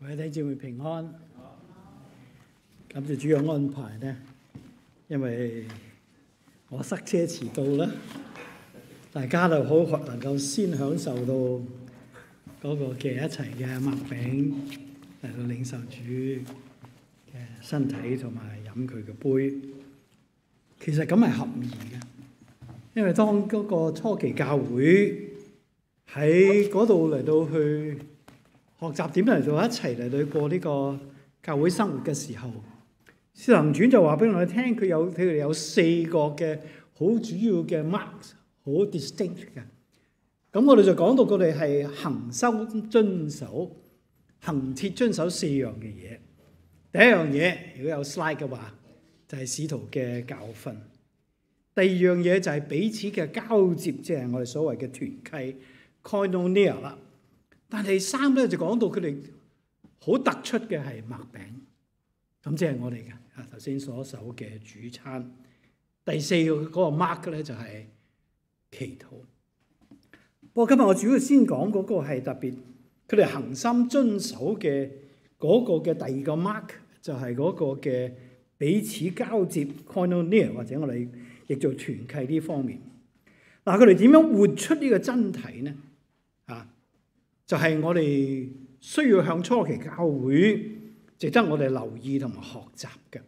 各位弟兄姊妹平安，感謝主嘅安排咧，因為我塞車遲到啦，大家就好能夠先享受到嗰個嘅一齊嘅擘餅嚟到領受主嘅身體同埋飲佢嘅杯。其實咁係合宜嘅，因為當嗰個初期教會喺嗰度嚟到去學習點嚟到一齊嚟到過呢個教會生活嘅時候，《使徒行傳》就話俾我哋聽，佢哋有4個嘅好主要嘅 marks， 好 distinct 嘅。咁我哋就講到佢哋係恆修遵守、恆切遵守4樣嘅嘢。第一樣嘢，如果有 slide 嘅話，就係使徒嘅教訓。第二樣嘢就係彼此嘅交接，即係我哋所謂嘅團契 koinonia 啦。但係第三咧就講到佢哋好突出嘅係擘餅，咁即係我哋嘅頭先所守嘅主餐。第四個嗰個 mark 咧就係祈禱。不過今日我主要先講嗰個係特別佢哋恆心遵守嘅嗰個嘅第二個 mark， 就係嗰個嘅彼此交接 koinonia， 或者我哋亦做團契呢方面。嗱，佢哋點樣活出呢個真體呢？就係我哋需要向初期教會值得我哋留意同埋學習嘅。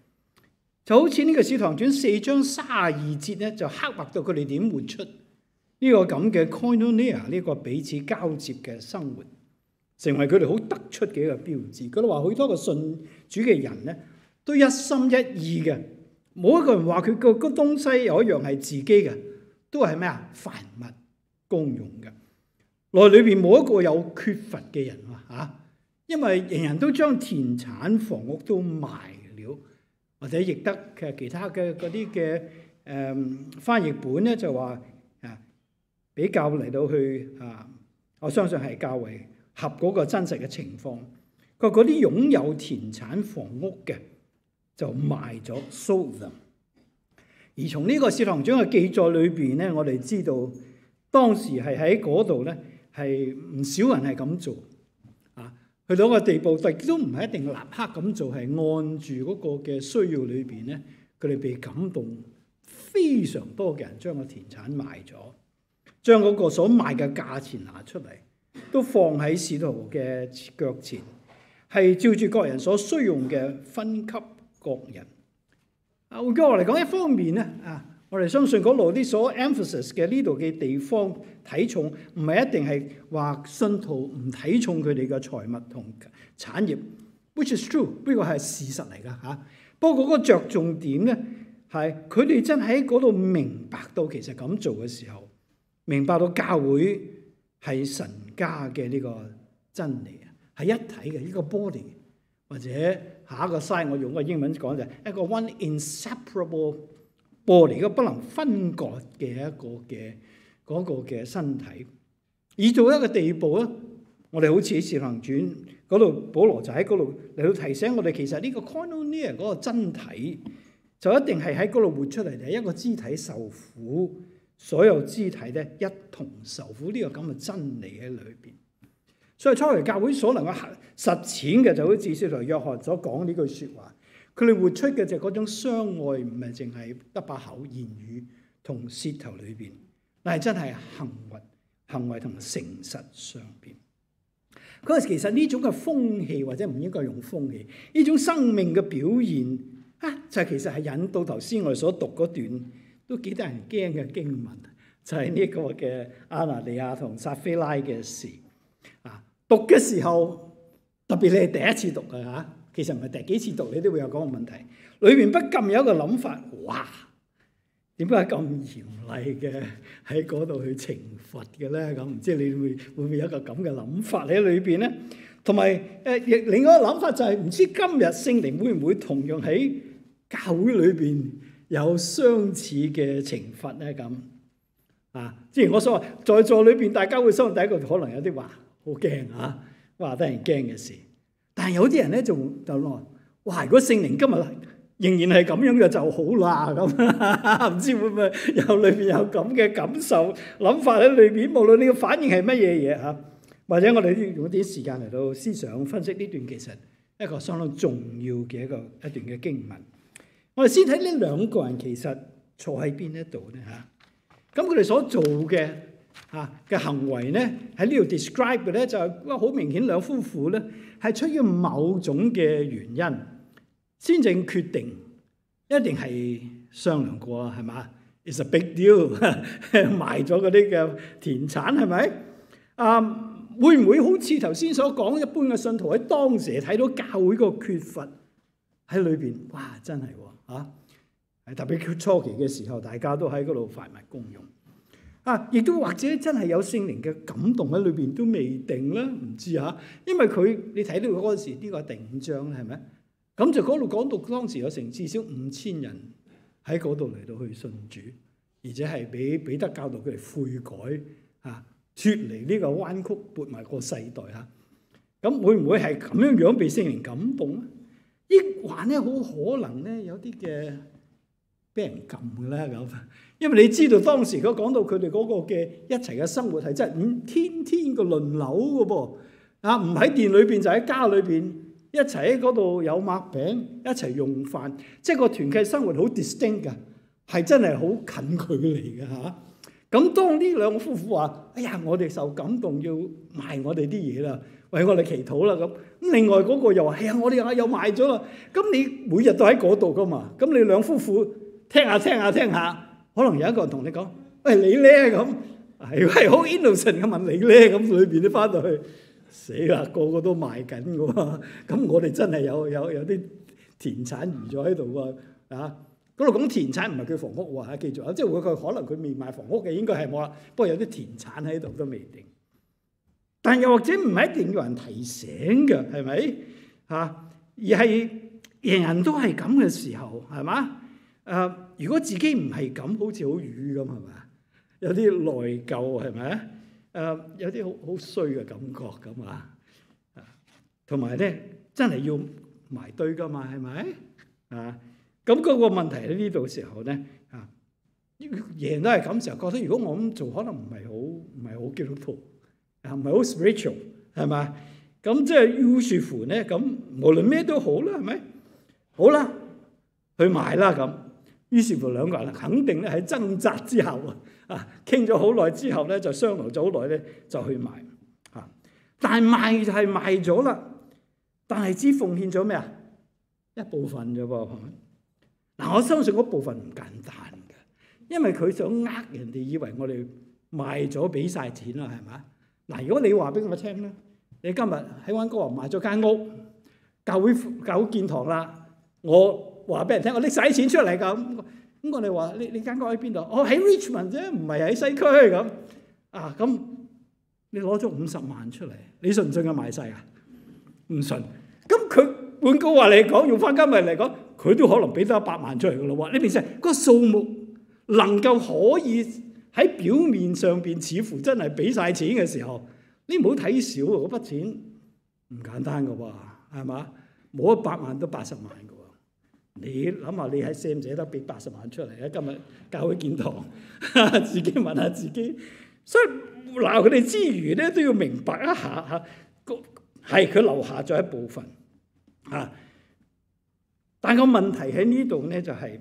就好似呢個《使徒行傳》4章32節咧，就刻畫到佢哋點活出呢個咁嘅 koinonia， 呢個彼此交接嘅生活，成為佢哋好突出嘅一個標誌。佢哋話好多個信主嘅人咧，都一心一意嘅，冇一個人話佢個東西有一樣係自己嘅，都係咩啊？凡物公用嘅。內裏邊冇一個有缺乏嘅人啊！因為人人都將田產房屋都賣了，或者譯得其他嘅嗰啲嘅翻譯本咧就話比較嚟到去我相信係較為合嗰個真實嘅情況。佢話嗰啲擁有田產房屋嘅就賣咗 sold them。而從呢個《使徒行傳》嘅記載裏邊咧，我哋知道當時係喺嗰度咧。係唔少人係咁做去到一個地步，但都唔係一定立刻咁做，係按住嗰個嘅需要裏邊咧，佢哋被感動，非常多嘅人將個田產賣咗，將嗰個所賣嘅價錢拿出嚟，都放喺使徒嘅腳前，係照住各人所需用嘅分給各人。換句話嚟講，一方面咧我哋相信嗰度啲所 emphasis 嘅呢度嘅地方睇重，唔係一定係話信徒唔睇重佢哋嘅財物同產業 ，which is true， 呢個係事實嚟㗎。不過嗰個着重點咧，係佢哋真喺嗰度明白到其實咁做嘅時候，明白到教會係神家嘅呢個真理係一體嘅呢個 body， 或者下一個 slide 我用個英文講就係一個 one inseparable body， 一個不能分割嘅一個嘅嗰個嘅身體，以到一個地步咧，我哋好似喺《使徒行傳》嗰度，保羅就喺嗰度嚟到提醒我哋，其實呢個 koinonia 嗰個真體就一定係喺嗰度活出嚟，係一個肢體受苦，所有肢體咧一同受苦，呢個咁嘅真理喺裏邊。所以初期教會所能夠實踐嘅，就好似使徒約翰所講呢句説話。佢哋活出嘅就係嗰種相愛，唔係淨係得把口言語同舌頭裏邊，但係真係行為同誠實上邊。嗰陣其實呢種嘅風氣，或者唔應該用風氣，呢種生命嘅表現就係其實係引到頭先我哋所讀嗰段都幾得人驚嘅經文，就係呢個嘅亞拿尼亞同撒非拉嘅事。讀嘅時候，特別你係第一次讀嘅其實唔係第幾次讀，你都會有嗰個問題。裏邊不禁有一個諗法，哇！點解咁嚴厲嘅喺嗰度去懲罰嘅咧？咁唔知你會唔會有一個咁嘅諗法喺裏邊咧？同埋另外一個諗法就係唔知今日聖靈會唔會同樣喺教會裏邊有相似嘅懲罰咧？咁之前我所話，在座裏邊大家會收第一個可能有啲話好驚話得人驚嘅事。但係有啲人咧就話：哇！如果聖靈今日仍然係咁樣嘅就好啦，咁唔知會唔會有裏邊有咁嘅感受諗法喺裏邊？無論你嘅反應係乜嘢嘢或者我哋用一啲時間嚟到思想分析呢段其實一個相當重要嘅一段嘅經文。我哋先睇呢兩個人其實坐喺邊一度咧嚇。咁佢哋所做嘅嘅行為咧，喺呢度 describe 嘅咧就係好明顯兩夫婦咧係出於某種嘅原因先正決定，一定係商量過係嘛 ？It's a big deal 賣咗嗰啲嘅田產係咪？會唔會好似頭先所講，一般嘅信徒喺當時睇到教會個缺乏喺裏邊？哇！真係喎，特別初期嘅時候，大家都喺嗰度凡物公用亦都或者真係有聖靈嘅感動喺裏邊都未定啦，唔知嚇。因為你睇到嗰陣時呢個係第5章啦，係咪？咁就嗰度講到當時有成至少5000人喺嗰度嚟到去信主，而且係俾彼得教導佢哋悔改脫離呢個彎曲撥埋個世代嚇。咁會唔會係咁樣被聖靈感動咧？抑或咧好可能咧有啲嘅俾人撳嘅啦咁，因為你知道當時佢講到佢哋嗰個嘅一齊嘅生活係真係天天個輪流嘅噃，唔喺殿裏邊就喺家裏邊一齊喺嗰度有擘餅一齊用飯，即係個團契生活好 distinct 㗎，係真係好近距離嘅嚇。咁當呢兩個夫婦話：哎呀，我哋受感動要賣我哋啲嘢啦，為我哋祈禱啦咁。咁另外嗰個又話：係我哋又賣咗啦。咁你每日都喺嗰度噶嘛？咁你兩夫婦聽下，可能有一個人同你講：喂，你咧咁係好 innocent 咁問你咧，咁裏邊都翻到去死啦，個個都賣緊嘅喎。咁我哋真係有啲田產餘咗喺度喎嗰度講田產唔係佢房屋喎，記住即係佢可能佢未賣房屋嘅，應該係冇啦。不過有啲田產喺度都未定。但又或者唔係一定要人提醒嘅，係咪而係人人都係咁嘅時候，係嘛？如果自己唔係咁，好似好瘀咁，係咪？有啲內疚，係咪？有啲好衰嘅感覺咁同埋咧，真係要埋堆噶嘛，係咪？咁嗰個問題喺呢度時候咧，人人都係咁時候，覺得如果我咁做，可能唔係好基督徒，唔係好 spiritual， 係嘛？咁即係於是乎咧，咁無論咩都好啦，係咪？好啦，去買啦咁。於是乎兩個人肯定咧喺掙扎之後傾咗好耐之後咧，就商量咗好耐咧，就去買但係賣就係賣咗啦，但係只奉獻咗咩一部分啫噃。我相信嗰部分唔簡單嘅，因為佢想人哋以為我哋賣咗俾晒錢啦，係咪？如果你話俾我聽咧，你今日喺溫哥華買咗間屋，教會建堂啦，我話俾人聽，我拎晒啲錢出嚟咁，我哋話你間屋喺邊度？喺 Richmond 啫，唔係喺西區咁。咁你攞咗50萬出嚟，你信唔信佢賣晒唔信。咁佢換句話嚟講，用翻今日嚟講，佢都可能俾得100萬出嚟嘅咯喎。你變成個數目能夠可以喺表面上邊似乎真係俾晒錢嘅時候，你唔好睇少嗰筆錢唔簡單嘅喎，係嘛？冇100萬都80萬嘅喎。你諗下，你喺捨唔捨得俾80萬出嚟啊？今日教會建堂，自己問下自己。所以鬧佢哋之餘咧，都要明白一下係佢留下咗一部分但個問題喺呢度咧，就係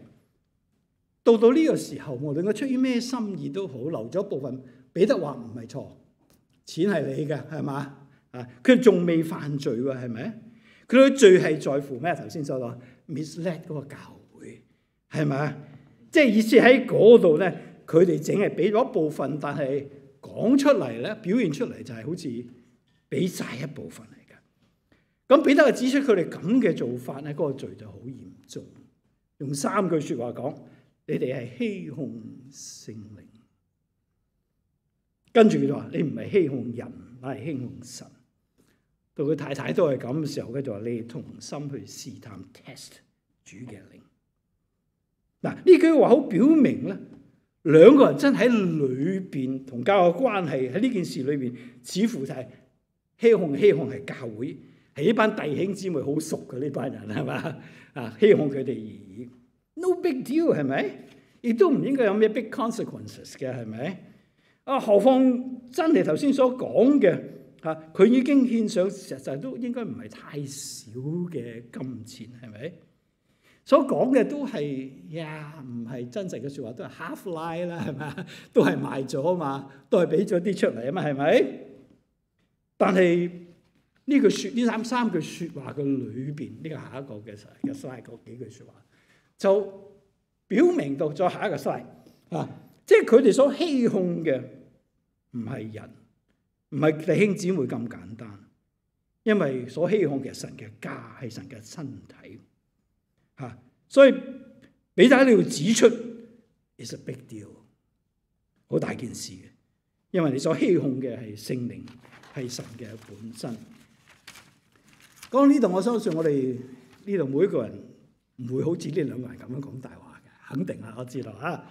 到呢個時候，無論佢出於咩心意都好，留咗部分。彼得話唔係錯，錢係你嘅，係嘛？佢仲未犯罪喎，係咪？佢嘅罪係在乎咩？頭先所講 mislead 嗰個教會，係咪？即係意思喺嗰度咧，佢哋淨係俾咗一部分，但係講出嚟咧，表現出嚟就係好似俾晒一部分嚟嘅。咁彼得就指出佢哋咁嘅做法咧，嗰個罪就好嚴重。用3句説話講，你哋係欺哄聖靈。跟住佢就話：你唔係欺哄人，乃係欺哄神。到佢太太都係咁嘅時候，佢就話：你同心去試探 test 主嘅靈。呢句話好表明咧，兩個人真喺裏邊同教嘅關係喺呢件事裏邊，似乎就係欺哄係教會，係呢班弟兄姊妹好熟嘅呢班人，係嘛？欺哄佢哋而已 ，no big deal 係咪？亦都唔應該有咩 big consequences 嘅，係咪？何況真係頭先所講嘅佢已經獻上，實際都應該唔係太少嘅金錢，係咪？所講嘅都係唔係真實嘅説話，都係 half lie 啦，係咪？都係賣咗嘛，都係俾咗啲出嚟啊嘛，係咪？但係呢三句説話嘅裏邊，呢個下一個嘅 slide 嗰幾句説話，就表明到再下一個 slide 即係佢哋所欺哄嘅唔係人，唔係弟兄姊妹咁簡單，因為所欺哄嘅神嘅家係神嘅身體。所以彼得喺呢度指出 ，is a big deal， 好大件事嘅，因為你所欺哄嘅係聖靈，係神嘅本身。講到呢度，我相信我哋呢度每一個人唔會好似呢兩個人咁樣講大話嘅，肯定啦，我知道啊。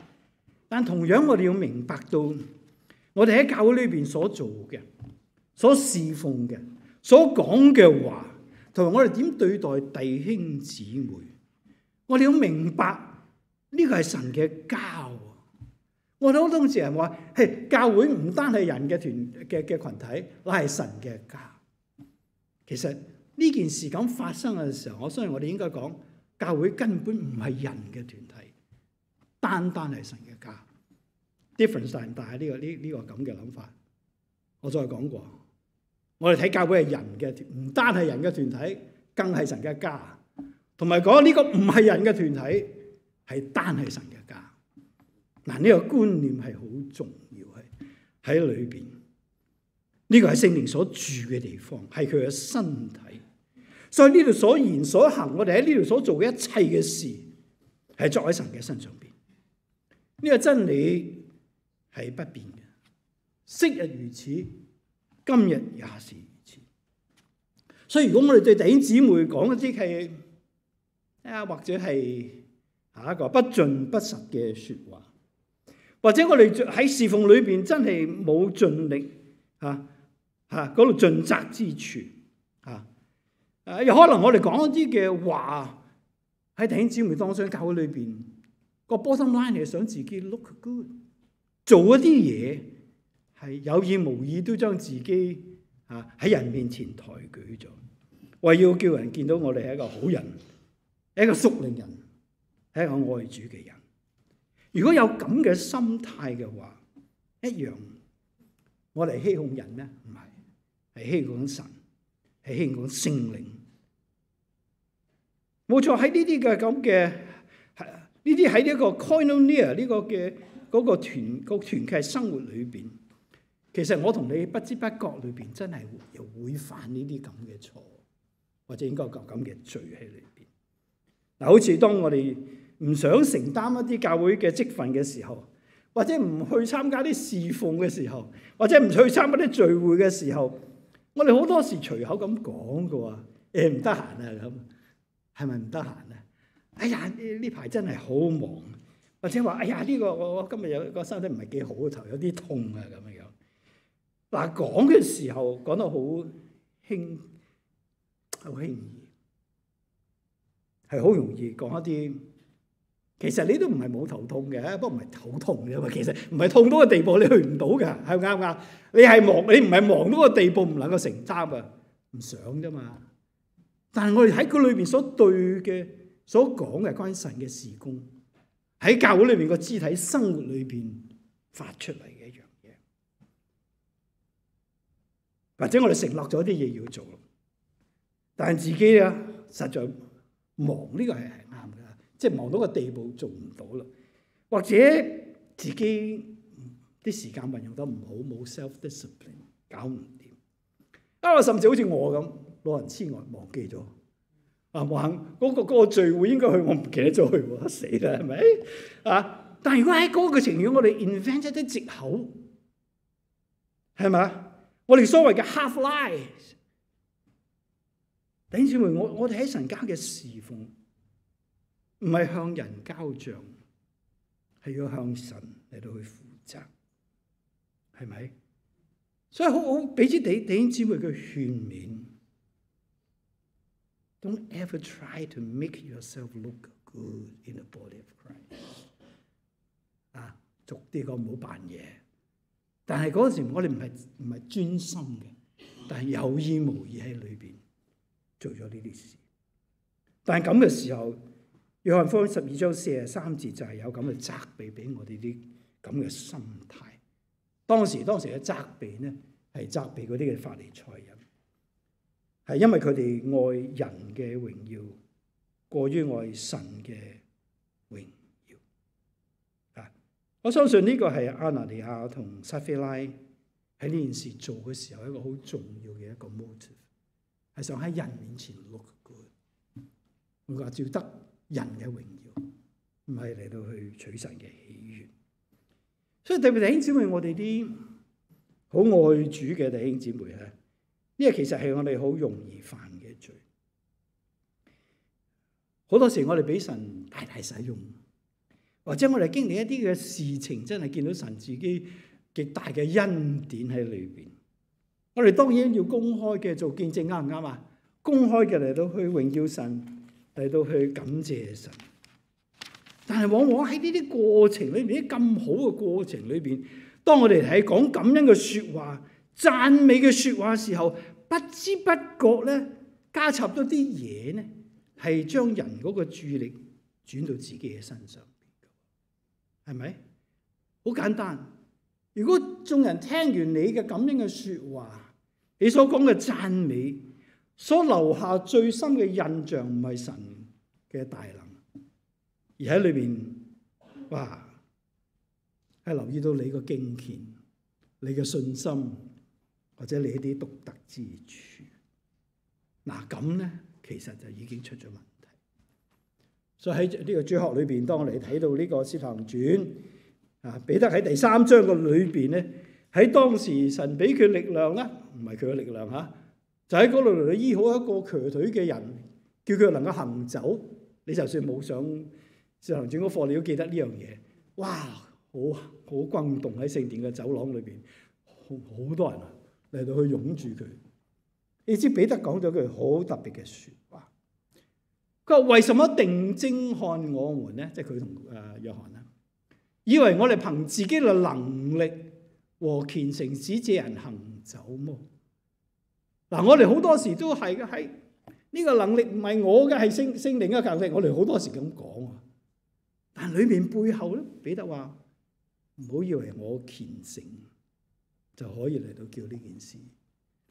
但同樣我哋要明白到，我哋喺教會裏邊所做嘅、所侍奉嘅、所講嘅話，同埋我哋點對待弟兄姊妹。我哋要明白呢個係神嘅家。我哋好多時人話，教會唔單係人嘅嘅羣體，乃係神嘅家。其實呢件事咁發生嘅時候，我相信我哋應該講，教會根本唔係人嘅團體，單係神嘅家。difference 大唔大？呢個咁嘅諗法，我再講過。我哋睇教會係人嘅，唔單係人嘅團體，更係神嘅家。同埋講呢個唔係人嘅團體，係單係神嘅家。嗱，呢個觀念係好重要，喺裏邊。呢個係聖靈所住嘅地方，係佢嘅身體。所以呢度所言所行，我哋喺呢度所做嘅一切嘅事，係作喺神嘅身上邊。呢個真理係不變嘅，昔日如此，今日也是如此。所以如果我哋對弟兄姊妹講一啲係或者係下一個不盡不實嘅説話，或者我哋喺侍奉裏邊真係冇盡力嗰度盡責之處有可能我哋講一啲嘅話喺弟兄姊妹當中教會裏邊個 bottom line 係想自己 look good， 做一啲嘢係有意無意都將自己喺人面前抬舉咗，為要叫人見到我哋係一個好人，一個屬靈人，係一個愛主嘅人。如果有咁嘅心態嘅話，一樣我哋欺哄人咩？唔係，係欺哄神，係欺哄聖靈。冇錯，喺呢啲嘅咁嘅，呢啲喺呢個 koinonia 呢個嘅嗰個團契生活裏邊，其實我同你不知不覺裏邊真係又會犯呢啲咁嘅錯，或者應該講咁嘅罪喺裏邊。嗱，好似當我哋唔想承擔一啲教會嘅職份嘅時候，或者唔去參加啲侍奉嘅時候，或者唔去參加啲聚會嘅時候，我哋好多時隨口咁講嘅喎，唔得閒啊咁，係咪唔得閒啊？哎呀，呢排真係好忙，或者話哎呀呢個我今日有個身體唔係幾好，頭有啲痛啊咁樣。嗱，講嘅時候講得好輕易。係好容易講一啲，其實你都唔係冇頭痛嘅，不過唔係頭痛嘅嘛。其實唔係痛到個地步，你去唔到㗎，係啱唔啱？你係忙，你唔係忙到個地步，唔能夠承擔啊，唔想啫嘛。但係我哋喺佢裏邊所對嘅、所講嘅關於神嘅事工，喺教會裏邊個肢體生活裏邊發出嚟嘅一樣嘢，或者我哋承諾咗啲嘢要做，但係自己啊實在忙，呢個係啱嘅，即係忙到個地步做唔到啦，或者自己啲時間運用得唔好，冇 self discipline， 搞唔掂。甚至好似我咁，老人痴呆忘記咗嗰個聚會應該去，我唔記得咗去，死啦係咪？但係如果喺嗰個情況，我哋 invent 一啲藉口，係咪？我哋所謂嘅 half lies。弟兄姊妹，我哋喺神家嘅侍奉，唔係向人交賬，係要向神嚟到去負責，係咪？所以好俾啲弟兄姊妹嘅勸勉 ，Don't ever try to make yourself look good in the body of Christ。俗啲講唔好扮嘢，但係嗰時我哋唔係專心嘅。但係有意無意喺裏邊做咗呢啲事。但係咁嘅時候，約翰福音12章43節就係有咁嘅責備俾我哋啲咁嘅心態。當時嘅責備呢，係責備嗰啲嘅法利賽人，係因為佢哋愛人嘅榮耀過於愛神嘅榮耀。我相信呢個係亞拿尼亞同撒非拉喺呢件事做嘅時候一個好重要嘅一個 motive， 係想喺人面前 look good， 唔係照得人嘅榮耀，唔係嚟到去取神嘅喜悅。所以特別弟兄姊妹，我哋啲好愛主嘅弟兄姊妹咧，呢個其實係我哋好容易犯嘅罪。好多時我哋俾神大大使用，或者我哋經歷一啲嘅事情，真係見到神自己極大嘅恩典喺裏邊。我哋當然要公開嘅做見證，啱唔啱啊？公開嘅嚟到去榮耀神，嚟到去感謝神。但係往往喺呢啲過程裏邊，啲咁好嘅過程裏邊，當我哋喺講感恩嘅説話、讚美嘅説話嘅時候，不知不覺咧加插咗啲嘢咧，係將人嗰個注意力轉到自己嘅身上邊，係咪？好簡單。如果眾人聽完你嘅感恩嘅説話，你所講嘅讚美，所留下最深嘅印象唔係神嘅大能，而喺裏邊，哇，係留意到你個敬虔、你嘅信心，或者你一啲獨特之處。嗱咁咧，其實就已經出咗問題。所以喺呢個主學裏邊，當我哋睇到呢個《使徒行傳》彼得喺第3章嘅裏邊咧，喺當時神俾佢力量啦，唔係佢嘅力量嚇，就喺嗰度嚟醫好一個瘸腿嘅人，叫佢能夠行走。你就算冇上《使徒行傳》嗰課，你都記得呢樣嘢。哇，好轟動喺聖殿嘅走廊裏邊，好多人嚟到去擁住佢。你知彼得講咗句好特別嘅説話，佢話：為什麼定睛看我們呢？即係佢同約翰啦，以為我哋憑自己嘅能力和虔誠使這人行走麼？嗱，我哋好多時都係嘅，係呢個能力唔係我嘅，係聖靈嘅能力。我哋好多時咁講啊，但裏面背後咧，彼得話唔好以為我虔誠就可以嚟到叫呢件事。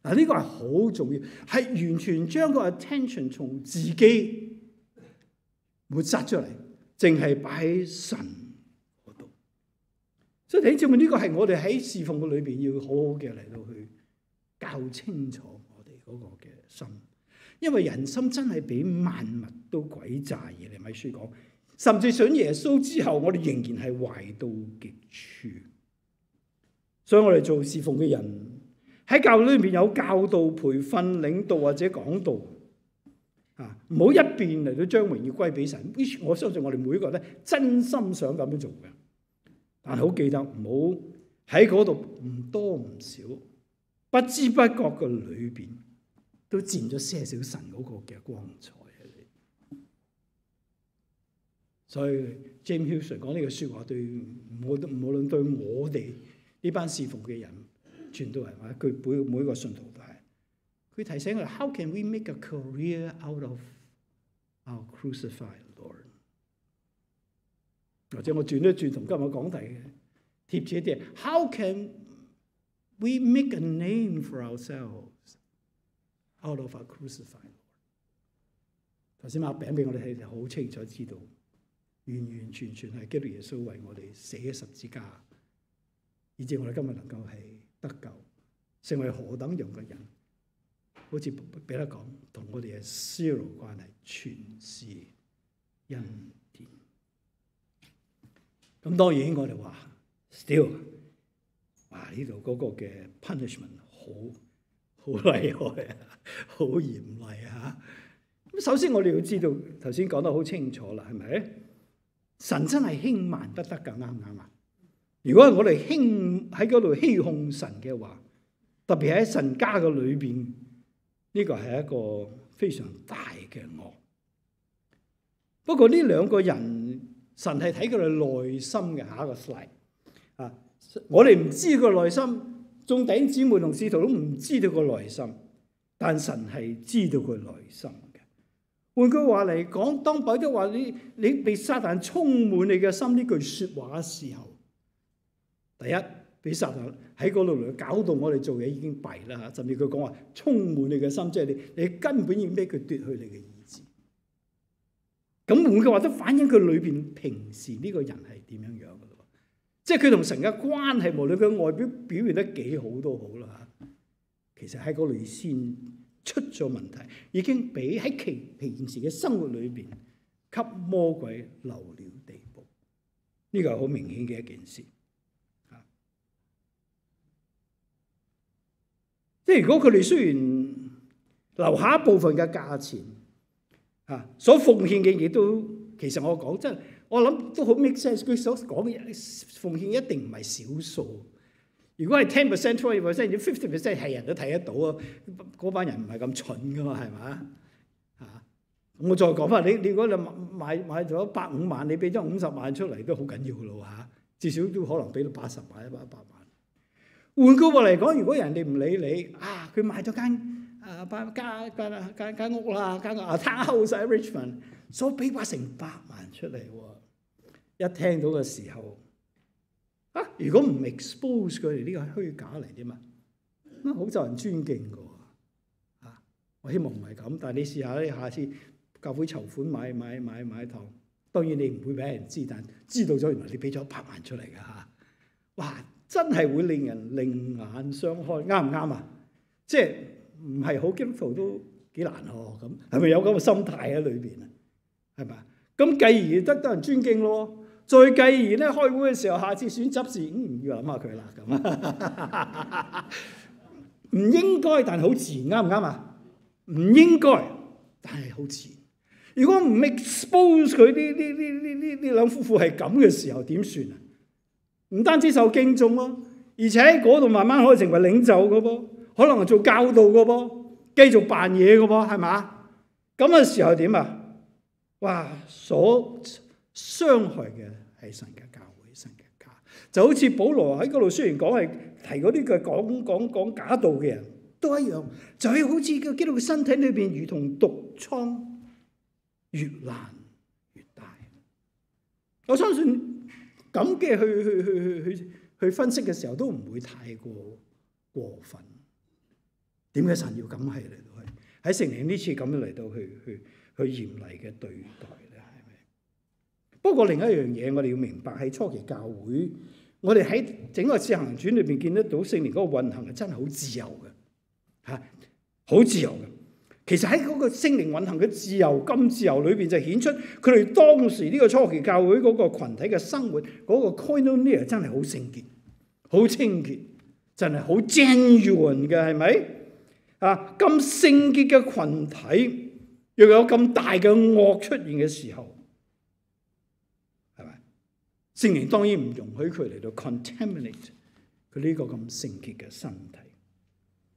嗱，呢個係好重要，係完全將個 attention 從自己抹殺出嚟，淨係擺喺神嗰度。所以弟兄姊妹，呢個係我哋喺侍奉嘅裏邊要好好嘅嚟到去教清楚我哋嗰個嘅心，因為人心真係比萬物都詭詐。而耶利米書講，甚至信耶穌之後，我哋仍然係壞到極處。所以我哋做侍奉嘅人喺教會裏邊有教導、培訓、領導或者講道唔好一邊嚟到將榮耀歸俾神。我相信我哋每一個咧真心想咁樣做嘅，但係好記得唔好喺嗰度唔多唔少，不知不覺嘅裏邊都佔咗些少神嗰個嘅光彩喺裏。所以 James Hughes 講呢個説話對無論對我哋呢班侍奉嘅人，全都係話佢每個信徒都係。佢提醒我哋 ：How can we make a career out of our crucified Lord？ 或者我轉一轉同今日講題嘅貼切一啲 ：How can we make a name for ourselves out of our crucified Lord？ 頭先擘餅俾我哋睇，好清楚知道，完完全全係基督耶穌為我哋寫十字架，以致我哋今日能夠係得救，成為何等樣嘅人。好似彼得講，同我哋嘅 zero 關係，全是恩典。咁當然我哋話 still， 哇呢度嗰個嘅 punishment 好厲害啊，好嚴厲啊！咁首先我哋要知道，頭先講得好清楚啦，係咪？神真係輕慢不得㗎，啱唔啱啊？如果我哋喺嗰度欺哄神嘅話，特別喺神家嘅裏邊。呢個係一個非常大嘅惡。不過呢兩個人，神係睇佢哋內心嘅。下一個 slide 我哋唔知佢內心眾弟兄姊妹同使徒都唔知道個內心，但神係知道佢內心嘅。換句話嚟講，當彼得話你被撒旦充滿你嘅心呢句説話嘅時候，第一，俾撒旦喺嗰度嚟搞到我哋做嘢已經弊啦嚇，甚至佢講話充滿你嘅心，即係你根本已經俾佢奪去你嘅意志。咁換句話都反映佢裏邊平時呢個人係點樣樣嘅咯，即係佢同神嘅關係，無論佢外表表現得幾好都好啦嚇，其實喺嗰度先出咗問題，已經俾喺其平時嘅生活裏邊給魔鬼留了地步。呢個係好明顯嘅一件事。即係如果佢哋雖然留下一部分嘅價錢所奉獻嘅嘢都，其實我講真，我諗都好 make sense。佢所講嘅奉獻一定唔係少數。如果係 10%、20%、50%，係人都睇得到啊！嗰班人唔係咁蠢噶嘛，係嘛？我再講翻，你如果你買咗150萬，你俾咗50萬出嚟都好緊要咯嚇，至少都可能俾到80萬、100萬。換句話嚟講，如果人哋唔理你佢買咗間屋啦，間townhouse喺 Richmond， 所俾成100萬出嚟喎，一聽到嘅時候如果唔 expose 佢哋呢個係虛假嚟啲嘛，好受人尊敬㗎喎。我希望唔係咁，但係你試下咧，下次教會籌款買堂，當然你唔會俾人知，但知道咗原來你俾咗100萬出嚟㗎嚇，哇！真係會令人另眼相看，啱唔啱啊？即係唔係好基督徒都幾難咁，係咪有咁嘅心態喺裏邊啊？係咪？咁繼而得人尊敬咯。再繼而咧，開會嘅時候，下次選執事，要諗下佢啦咁。唔應該，但係好自然，啱唔啱啊？唔應該，但係好自然。如果唔 expose 佢呢兩夫婦係咁嘅時候，點算啊？唔單止受敬重咯，而且喺嗰度慢慢可以成為領袖嘅噃，可能係做教導嘅噃，繼續扮嘢嘅噃，係嘛？咁嘅時候點啊？哇！所傷害嘅係神嘅教會、神嘅家，就好似保羅喺嗰度雖然講係提嗰啲嘅講假道嘅人都一樣，就係好似個基督嘅身體裏邊如同毒瘡，越爛越大。我相信。咁嘅去分析嘅時候都唔會太過分。點解神要咁係嚟到去喺聖靈呢次咁樣嚟到去嚴厲嘅對待咧？係咪？不過另一樣嘢，我哋要明白喺初期教會，我哋喺整個使行傳裏邊見得到聖靈嗰個運行係真係好自由嘅嚇，好自由嘅。其實喺嗰個聖靈運行嘅自由咁自由裏邊，就顯出佢哋當時呢個初期教會嗰個羣體嘅生活，嗰個 koinonia 真係好聖潔、好清潔，真係好 genuine 嘅，係咪？咁聖潔嘅羣體，若有咁大嘅惡出現嘅時候，係咪？聖靈當然唔容許佢嚟到 contaminate 佢呢個咁聖潔嘅身體。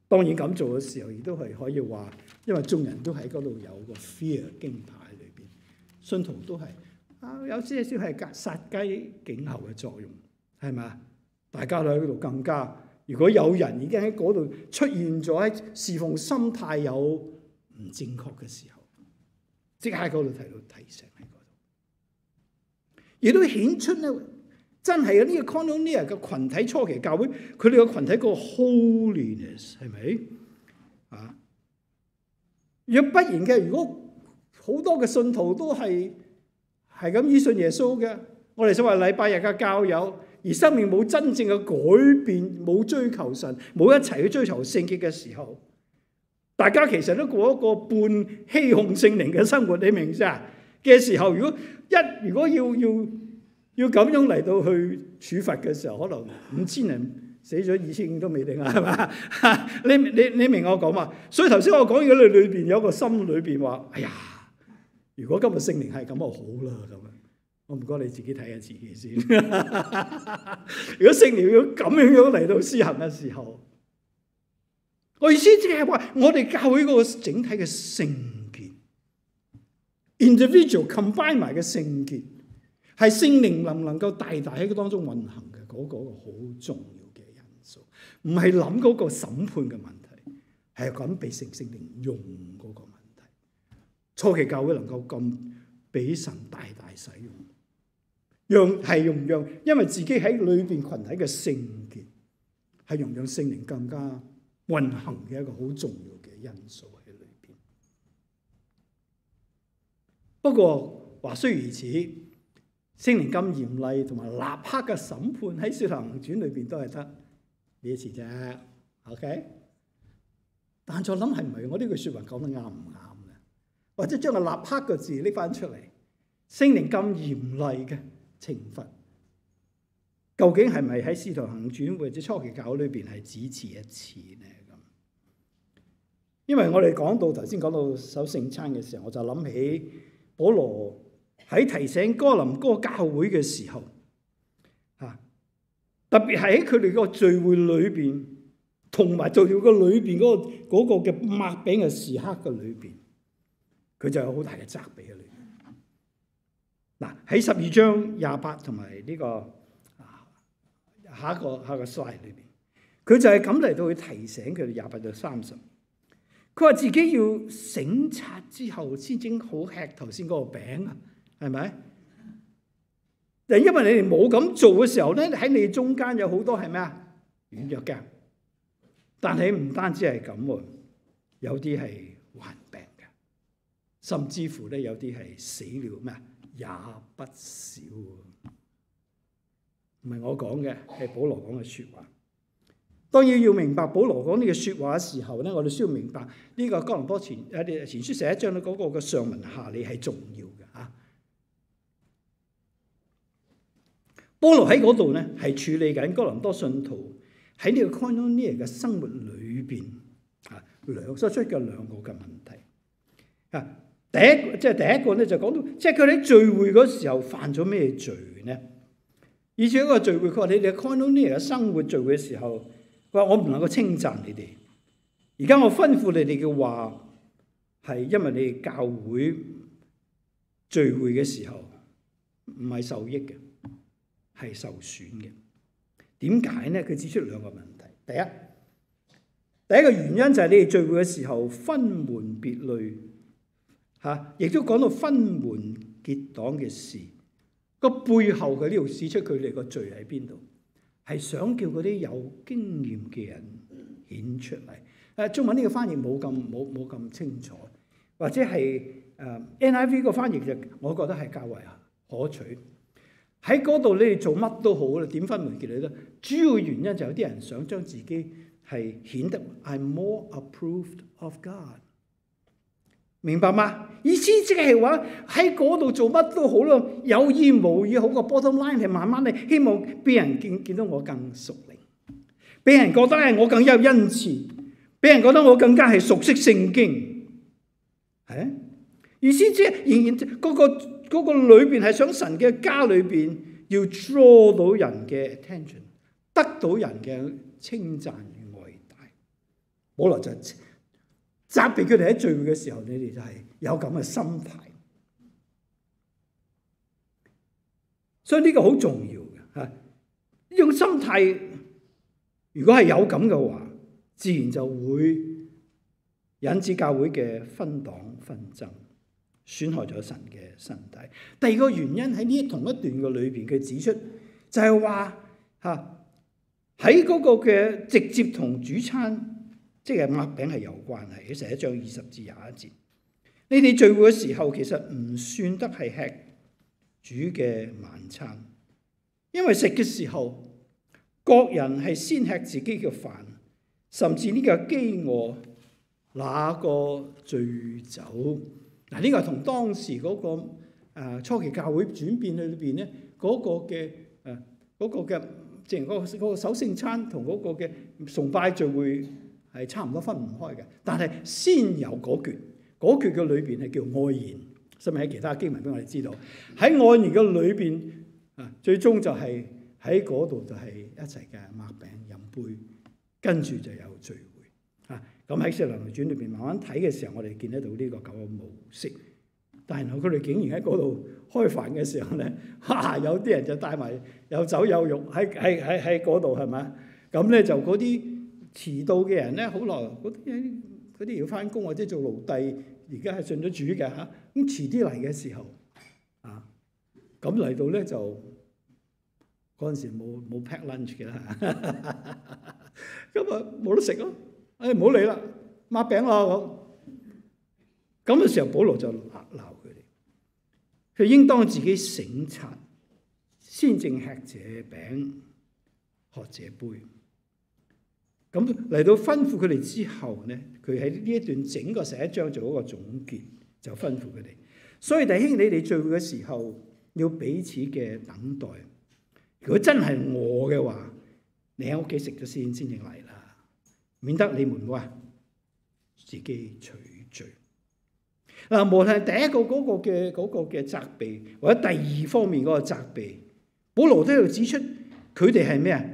當然咁做嘅時候，亦都係可以話，因為眾人都喺嗰度有個 fear 驚怕喺裏邊，信徒都係有些少係殺雞儆猴嘅作用，係咪？大家都喺嗰度更加，如果有人已經喺嗰度出現咗喺侍奉心態有唔正確嘅時候，即刻喺嗰度提醒喺嗰度，亦都顯出咧。真係呢個 koinonia 嘅群體初期教會，佢哋個群體個 holiness 係咪？若不然嘅，如果好多嘅信徒都係咁依信耶穌嘅，我哋所謂禮拜日嘅教友，而生命冇真正嘅改變，冇追求神，冇一齊去追求聖潔嘅時候，大家其實都過一個半欺哄聖靈嘅生活，你明唔明啊？嘅時候，如果要咁樣嚟到去處罰嘅時候，可能5000人死咗2500都未定啊，係嘛？你明我講嘛？所以頭先我講嘢裏邊有個心裏邊話：哎呀，如果今日聖靈係咁就好啦咁樣。我唔該你自己睇下自己先。如果聖靈要咁樣嚟到施行嘅時候，我意思即係話，我哋教會嗰個整體嘅聖潔 ，individual combine 埋嘅聖潔。係聖靈能唔能夠大大喺當中運行嘅嗰個好重要嘅因素，唔係諗嗰個審判嘅問題，係講被聖靈用嗰個問題。初期教會能夠咁俾神大大使用，讓因為自己喺裏邊群體嘅聖潔，係讓聖靈更加運行嘅一個好重要嘅因素喺裏邊。不過話雖如此，聖靈咁嚴厲同埋立刻嘅審判喺《使徒行傳》裏邊都係得呢一次啫。OK， 但再諗係唔係我呢句説話講得啱唔啱咧？或者將個立刻嘅字拎翻出嚟，聖靈咁嚴厲嘅懲罰，究竟係咪喺《使徒行傳》或者初期教會裏邊係只此一次呢？咁，因為我哋頭先講到守聖餐嘅時候，我就諗起保羅喺提醒哥林多教會嘅時候，特別係喺佢哋個聚會裏邊，同埋做咗個裏邊嗰個嘅擘餅嘅時刻嘅裏邊，佢就有好大嘅責備喺裏邊。嗱，喺12章28同埋呢個下一個 slide 裏邊，佢就係咁嚟到去提醒佢哋28到30。佢話自己要省察之後先整好吃頭先嗰個餅啊，係咪？但因為你哋冇咁做嘅時候咧，喺你哋中間有好多係咩啊？軟弱嘅。但係唔單止係咁喎，有啲係患病嘅，甚至乎咧有啲係死了咩啊？也不少。唔係我講嘅，係保羅講嘅説話。當然要明白保羅講呢個説話嘅時候咧，我哋需要明白呢個哥林多前書11章嗰個嘅上文下理係重要嘅嚇。保羅喺嗰度咧係處理緊哥林多信徒喺呢個 koinonia 嘅生活裏邊所出嘅兩個嘅問題啊。第一個咧就講到，即係佢哋喺聚會嗰時候犯咗咩罪呢？以至一個聚會，佢話你哋 koinonia 嘅生活聚會嘅時候，佢話我唔能夠稱讚你哋。而家我吩咐你哋嘅話，係因為你哋教會聚會嘅時候唔係受益嘅，係受損嘅。點解呢？佢指出兩個問題。第一個原因就係你哋聚會嘅時候分門別類嚇，亦都講到分門結黨嘅事。個背後嘅呢度指出佢哋個罪喺邊度，係想叫嗰啲有經驗嘅人顯出嚟。中文呢個翻譯冇咁清楚，或者係NIV 個翻譯就我覺得係較為可取。喺嗰度你哋做乜都好啦，點分門結類咧？主要原因就有啲人想將自己係顯得 I'm more approved of God。明白嗎？意思即係話喺嗰度做乜都好咯，有意無意好過 bottom line 係慢慢地希望俾人見到我更屬靈，俾人覺得係我更有恩賜，俾人覺得我更加係熟悉聖經。係意思即係仍然嗰個裏邊係想神嘅家裏邊要 draw 到人嘅 attention， 得到人嘅稱讚與愛戴。保羅就責備佢哋喺聚會嘅時候，你哋就係有咁嘅心態，所以呢個好重要嘅嚇。呢種心態如果係有咁嘅話，自然就會引致教會嘅分黨紛爭，損害咗神嘅身體。第二個原因喺呢同一段嘅裏邊，佢指出就係話嚇喺嗰個嘅直接同主餐。即係擘餅係有關係，喺11章20至21節。你哋聚會嘅時候，其實唔算得係吃主嘅晚餐，因為食嘅時候，各人係先吃自己嘅飯，甚至呢個飢餓，那個醉酒。嗱，呢個係同當時嗰個初期教會轉變裏邊咧嗰個嘅即係嗰個守聖餐同嗰個嘅崇拜聚會。係差唔多分唔開嘅，但係先有嗰橛嘅裏邊係叫愛筵，甚至喺其他經文俾我哋知道，喺愛筵嘅裏邊最終就係喺嗰度就係一齊嘅擘餅飲杯，跟住就有聚會咁喺《使徒行傳》裏邊慢慢睇嘅時候，我哋見得到呢個咁嘅模式。但係佢哋竟然喺嗰度開飯嘅時候咧，有啲人就帶埋有酒有肉喺嗰度係咪？咁咧就嗰啲。遲到嘅人咧，好耐嗰啲要翻工或者做奴隸，而家係信咗主嘅嚇，咁遲啲嚟嘅時候啊，咁嚟到咧就嗰陣時冇 pack lunch 嘅啦，咁啊冇得食咯，唔好理啦，抹餅咯咁嘅時候，保羅就鬧佢哋，佢應當自己省察，先正吃這餅，喝這杯。咁嚟到吩咐佢哋之後咧，佢喺呢一段整個11章做一個總結，就吩咐佢哋。所以弟兄，你哋聚會嘅時候要彼此嘅等待。如果真係餓嘅話，你喺屋企食咗先正嚟啦，免得你們自己取罪。嗱，無論係第一個嗰個嘅責備，或者第二方面嗰個責備，保羅都喺度指出佢哋係咩啊？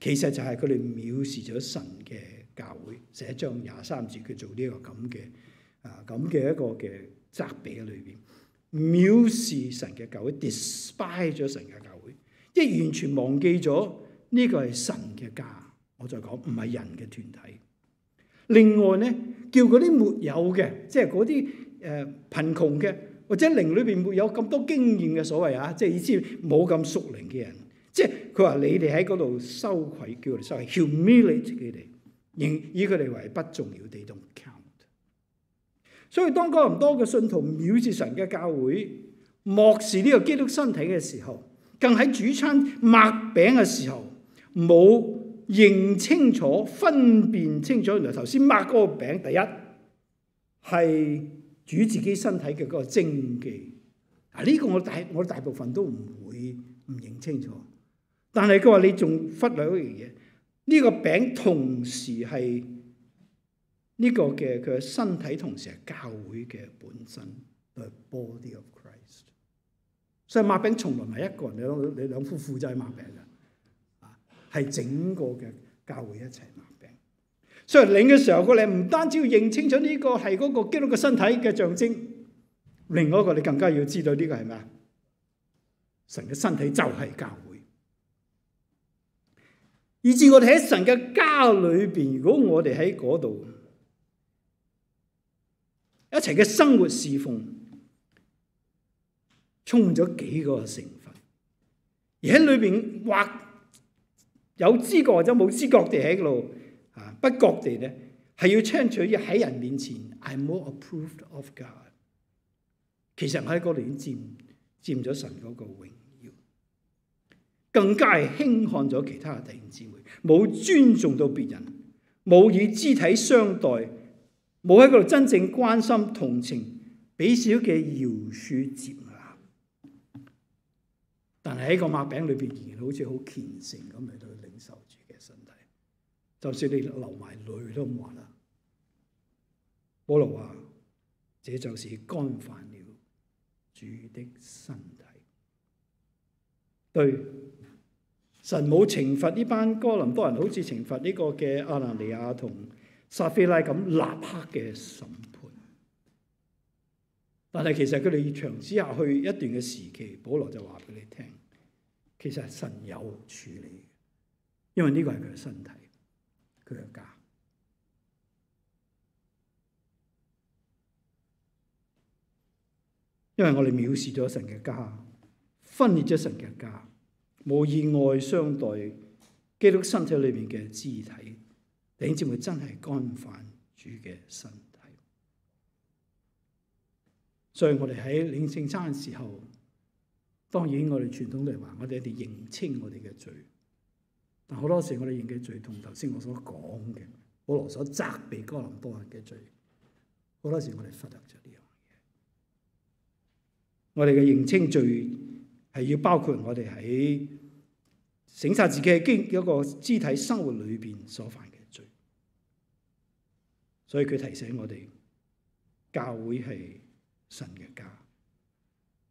其實就係佢哋藐視咗神嘅教會。11章23節佢做呢個咁嘅一個嘅責備喺裏邊，藐視神嘅教會 ，despise 咗神嘅教會，即係完全忘記咗呢個係神嘅家。我再講，唔係人嘅團體。另外咧，叫嗰啲沒有嘅，即係嗰啲貧窮嘅，或者靈裏邊沒有咁多經驗嘅所謂啊，即係意思冇咁屬靈嘅人。即係佢話你哋喺嗰度羞愧，叫佢哋羞愧 ，humiliate 佢哋，以佢哋為不重要地don't count。所以當哥林多嘅信徒藐視神嘅教會，漠視呢個基督身體嘅時候，更喺主餐擘餅嘅時候冇認清楚、分辨清楚。原來頭先擘嗰個餅，第一係主自己身體嘅嗰個證記。呢個我大部分都唔會唔認清楚。但係佢話你仲忽略一樣嘢，呢個餅同時係呢個嘅佢嘅身體，同時係教會嘅本身，the body of Christ。所以擘餅從來唔係一個人，你兩夫婦就係擘餅嘅，係整個嘅教會一齊擘餅。所以領嘅時候，佢哋唔單止要認清楚呢個係嗰個基督嘅身體嘅象徵，另外一個你更加要知道呢個係咩啊？神嘅身體就係教會。以至我哋喺神嘅家裏邊，如果我哋喺嗰度一齊嘅生活侍奉，充滿咗幾個成分，而喺裏邊或有知覺或者冇知覺地喺度不覺地咧，係要爭取喺人面前 I'm more approved of God。其實我喺嗰度已經佔咗神嗰個榮耀，更加係輕看咗其他嘅弟兄姊妹，冇尊重到別人，冇以肢體相待，冇喺嗰度真正關心同情，俾少嘅饒恕接納。但係喺個擘餅裏邊，仍然好似好虔誠咁嚟到領受主嘅身體，就算你流埋淚都唔話啦。保羅話：這就是干犯了主的身體。對，神冇懲罰呢班哥林多人，好似懲罰呢個嘅亞拿尼亞同撒非拉咁立刻嘅審判。但係其實佢哋長此下去一段嘅時期，保羅就話俾你聽，其實神有處理，因為呢個係佢嘅身體，佢嘅家。因為我哋藐視咗神嘅家，分裂咗神嘅家，冇以愛相待基督身體裏面嘅肢體，弟兄姊妹真係干犯主嘅身體。所以我哋喺領聖餐嘅時候，當然我哋傳統嚟話，我哋一定認清我哋嘅罪。但好多時我哋認嘅罪同頭先我所講嘅保羅所責備哥林多人嘅罪，好多時我哋忽略咗呢樣嘢。我哋嘅認清罪係要包括我哋喺省察自己嘅一個肢體生活裏邊所犯嘅罪。所以佢提醒我哋，教會係神嘅家，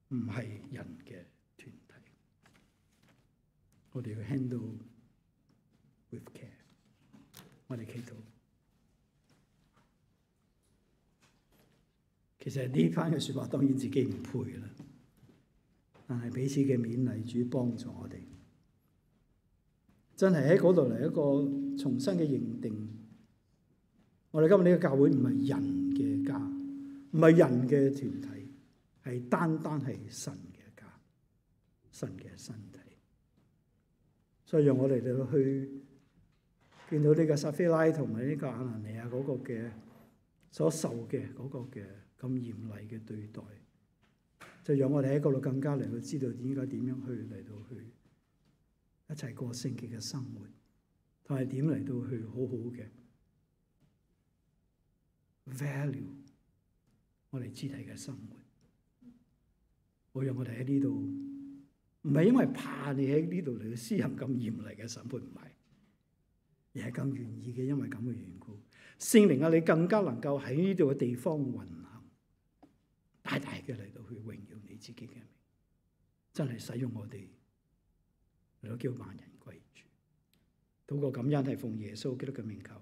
唔係人嘅團體。我哋要 handle with care。我哋祈禱。其實呢番嘅説話當然自己唔配啦，但係彼此嘅勉勵，主幫助我哋，真係喺嗰度嚟一個重新嘅認定。我哋今日呢個教會唔係人嘅家，唔係人嘅團體，係單單係神嘅家，神嘅身體。所以讓我哋嚟到去見到呢個撒非拉同埋呢個亞拿尼亞嗰個嘅所受嘅嗰個嘅咁嚴厲嘅對待，就讓我哋喺嗰度更加嚟到知道應該點樣去嚟到去一齊過聖潔嘅生活，同埋點嚟到去好好嘅value 我哋肢體嘅生活。我讓我哋喺呢度，唔係因為怕你喺呢度嚟到施行咁嚴厲嘅審判，唔係，而係更願意嘅，因為咁嘅緣故，聖靈啊，你更加能夠喺呢度嘅地方運行，大大嘅嚟到去榮耀你自己嘅名，真係使用我哋嚟到叫萬人歸主。禱告感恩係奉耶穌基督嘅名求。